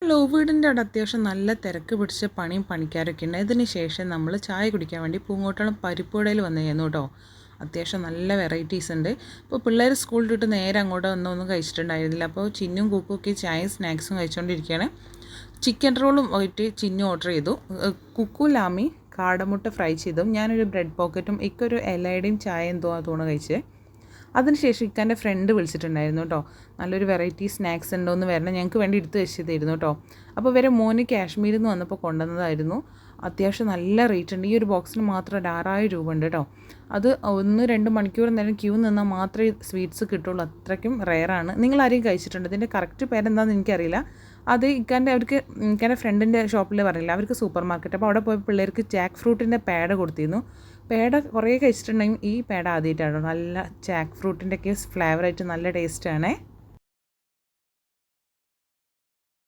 Love വീടിൻ്റെ അവിടെ അത്യാവശ്യം നല്ല തിരക്ക് പിടിച്ച പണിയും പണിക്കാരൊക്കെ ഉണ്ട്. ഇതിന് ശേഷം നമ്മൾ ചായ കുടിക്കാൻ വേണ്ടി പൂങ്കോട്ടളം പരിപ്പുവടയിൽ വന്നിരുന്നു കേട്ടോ. അത്യാവശ്യം നല്ല വെറൈറ്റീസ് ഉണ്ട്. ഇപ്പോൾ പിള്ളേർ സ്കൂളിൽ വിട്ട് നേരെ അങ്ങോട്ട് ഒന്നും കഴിച്ചിട്ടുണ്ടായിരുന്നില്ല. അപ്പോൾ ചിന്നും കുക്കും ഒക്കെ ചായയും സ്നാക്സും കഴിച്ചുകൊണ്ടിരിക്കുകയാണ്. ചിക്കൻ റോളും ആയിട്ട് ചിന്നു ഓർഡർ ചെയ്തു. കുക്കു ലാമി കാടമുട്ട ഫ്രൈ ചെയ്തു. ഞാനൊരു ബ്രെഡ് പോക്കറ്റും ഇക്കൊരു ഇലയുടെയും ചായ എന്തോ തോന്നുന്നു കഴിച്ചത്. അതിനുശേഷം ഇക്കാൻ്റെ ഫ്രണ്ട് വിളിച്ചിട്ടുണ്ടായിരുന്നു കേട്ടോ. നല്ലൊരു വെറൈറ്റി സ്നാക്സ് ഉണ്ടോയെന്ന് വരണം, ഞങ്ങൾക്ക് വേണ്ടി എടുത്ത് വെച്ചതായിരുന്നു കേട്ടോ. അപ്പോൾ ഇവരെ മോന് കാശ്മീരിൽ നിന്ന് വന്നപ്പോൾ കൊണ്ടുവന്നതായിരുന്നു. അത്യാവശ്യം നല്ല റേറ്റ് ഉണ്ട്. ഈ ഒരു ബോക്സിന് മാത്രം ഒരു 6000 രൂപ ഉണ്ട് കേട്ടോ. അത് 1-2 മണിക്കൂർ നേരം ക്യൂ നിന്നാൽ മാത്രമേ സ്വീറ്റ്സ് കിട്ടുള്ളൂ. അത്രയ്ക്കും റെയറാണ്. നിങ്ങൾ ആരെയും കഴിച്ചിട്ടുണ്ട്? ഇതിൻ്റെ കറക്റ്റ് പേരെന്താണെന്ന് എനിക്കറിയില്ല. അത് ഇക്കാൻ്റെ ഫ്രണ്ടിൻ്റെ ഷോപ്പിൽ പറഞ്ഞില്ല, അവർക്ക് സൂപ്പർ മാർക്കറ്റ്. അപ്പോൾ അവിടെ പോയ പിള്ളേർക്ക് ജാക്ക് ഫ്രൂട്ടിൻ്റെ പേട കൊടുത്തിരുന്നു. പേട കുറേ കഴിച്ചിട്ടുണ്ടെങ്കിൽ ഈ പേട ആദ്യമായിട്ടാണ്. നല്ല ജാക്ക് ഫ്രൂട്ടിൻ്റെയൊക്കെ ഫ്ലേവറായിട്ട് നല്ല ടേസ്റ്റാണേ.